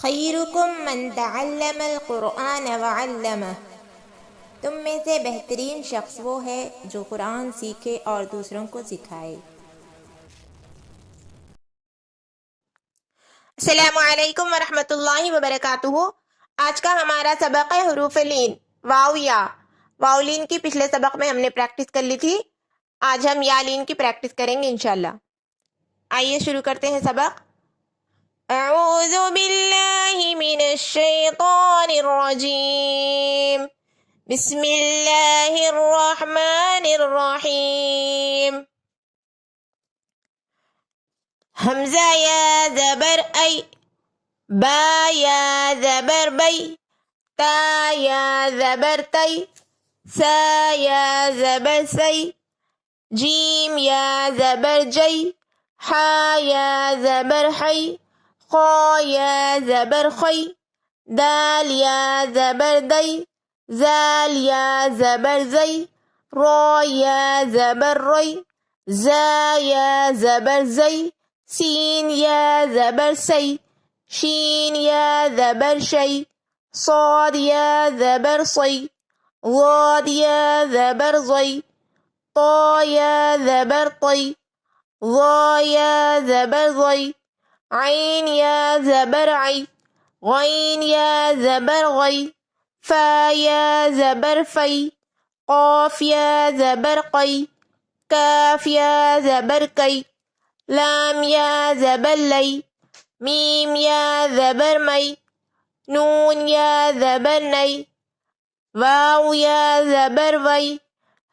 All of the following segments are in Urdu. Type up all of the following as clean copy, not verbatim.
خیرکم من تعلم القرآن وعلمہ، تم میں سے بہترین شخص وہ ہے جو قرآن سیکھے اور دوسروں کو سکھائے۔ السلام علیکم ورحمۃ اللہ وبرکاتہ۔ آج کا ہمارا سبق ہے حروف لین، واو یا۔ واو لین کی پچھلے سبق میں ہم نے پریکٹس کر لی تھی، آج ہم یا لین کی پریکٹس کریں گے انشاءاللہ۔ آئیے شروع کرتے ہیں سبق۔ اعوذ باللہ من الشیطان الرجیم، بسم اللہ الرحمن الرحیم۔ حمزہ یا زبر ای، با یا زبر بی، تا یا زبر تی، سا یا زبر سی، جیم یا زبر جی، حا یا زبر حی، خا یا زبر خی، دال یا زبر دی، زال یا زبر زی، را یا زبر ری، زا یا زبر زی، سین یا زبر سی، شین یا زبر شی، صاد یا زبر صی، ضاد یا زبر ضی، طا یا زبر طی، ظا یا زبر ضی، عین یا زبر عی، غین یا زبر غی، فا یا زبر فی، قاف یا زبر قی، کاف یا زبر کی، لام یا زبر لی، میم یا زبر می، نون یا زبر نی، واو یا زبر وی،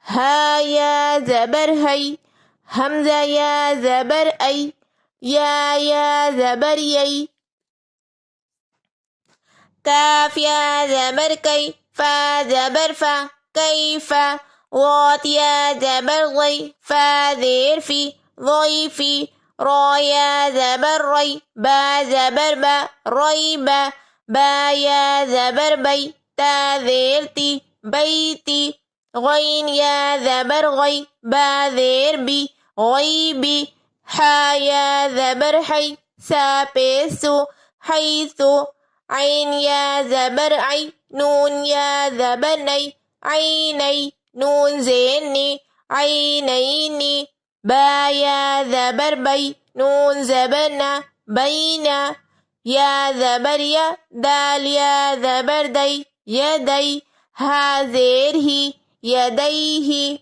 ہا یا زبر ہی، حمزہ یا زبر ای، یا زبر یی، کاف یا زبر کی، فا زبر فا، کیفا، غات یا زبر غی، فا زیر فی، ضیفی، را یا زبر ری، با زبر با، ری با، با یا زبر بی، تا زیر تی، بیتی، غین یا زبر غی، با زیر بی، غیبی، حا یا زبر حی، سا پیسو، حیثو، عین یا زبر عی، نون یا زبر نی، عینی، نون زیر نی، عینینی، با یا زبر بی، نون زبر نا، بینا، یا زبر یا، دال یا زبر دی، یدی، ہا زیر ہی، یدیہی،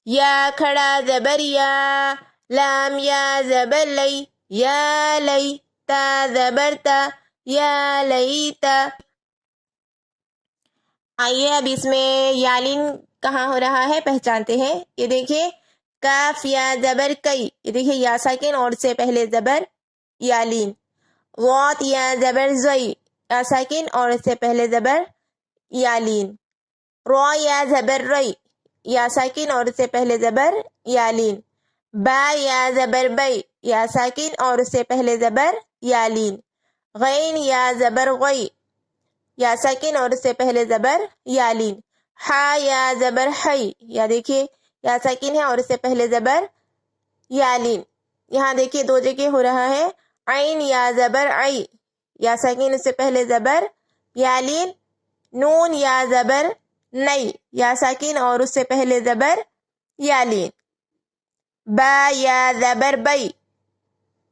یا کھڑا زبر یا، لام یا زبر لی، یا لی، تا زبر تا، یا لیتا۔ آئیے اب اس میں یالین کہاں ہو رہا ہے پہچانتے ہیں۔ یہ دیکھیں، کاف یا زبر کئی، یہ دیکھیں یا ساکن اور سے پہلے زبر یالین، غات یا زبر زئی، یا ساکن اور سے پہلے زبر یالین، را یا زبر ری، یا ساکن اور سے پہلے زبر یالین، با یا زبر بی، یا ساکن اور سے پہلے زبر یالین، غین یا زبر غی، یا ساکن اور سے پہلے زبر یالین، حا یا زبر حی، یا دیکھیے یا ساکن ہے اور سے پہلے زبر یالین، یہاں دیکھیے دو جگہ ہو رہا ہے، عین یا زبر عی، یا ساکن سے پہلے زبر یالین، نون یا زبر نئی، یا ساکن اور اس سے پہلے زبر یالین، با یا زبر بی،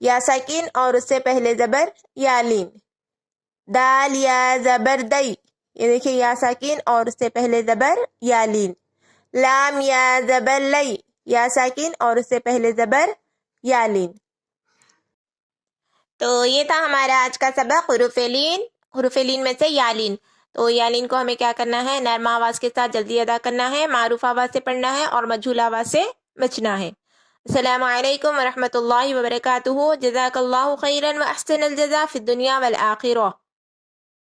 یا ساکن اور اس سے پہلے زبر یالین، دال یا زبر دی، یہ دیکھیں یا ساکن اور اس سے پہلے زبر یالین، لام یا زبر لی، یا ساکن اور اس سے پہلے زبر یالین۔ تو یہ تھا ہمارا آج کا سبق حروف لین، حروف لین میں سے یالین۔ تو یالین کو ہمیں کیا کرنا ہے، نرم آواز کے ساتھ جلدی ادا کرنا ہے، معروف آواز سے پڑھنا ہے اور مجہول آواز سے بچنا ہے۔ السلام علیکم ورحمۃ اللہ وبرکاتہ۔ جزاک اللہ خیرا و احسن الجزاء فی الدنیا والآخرہ۔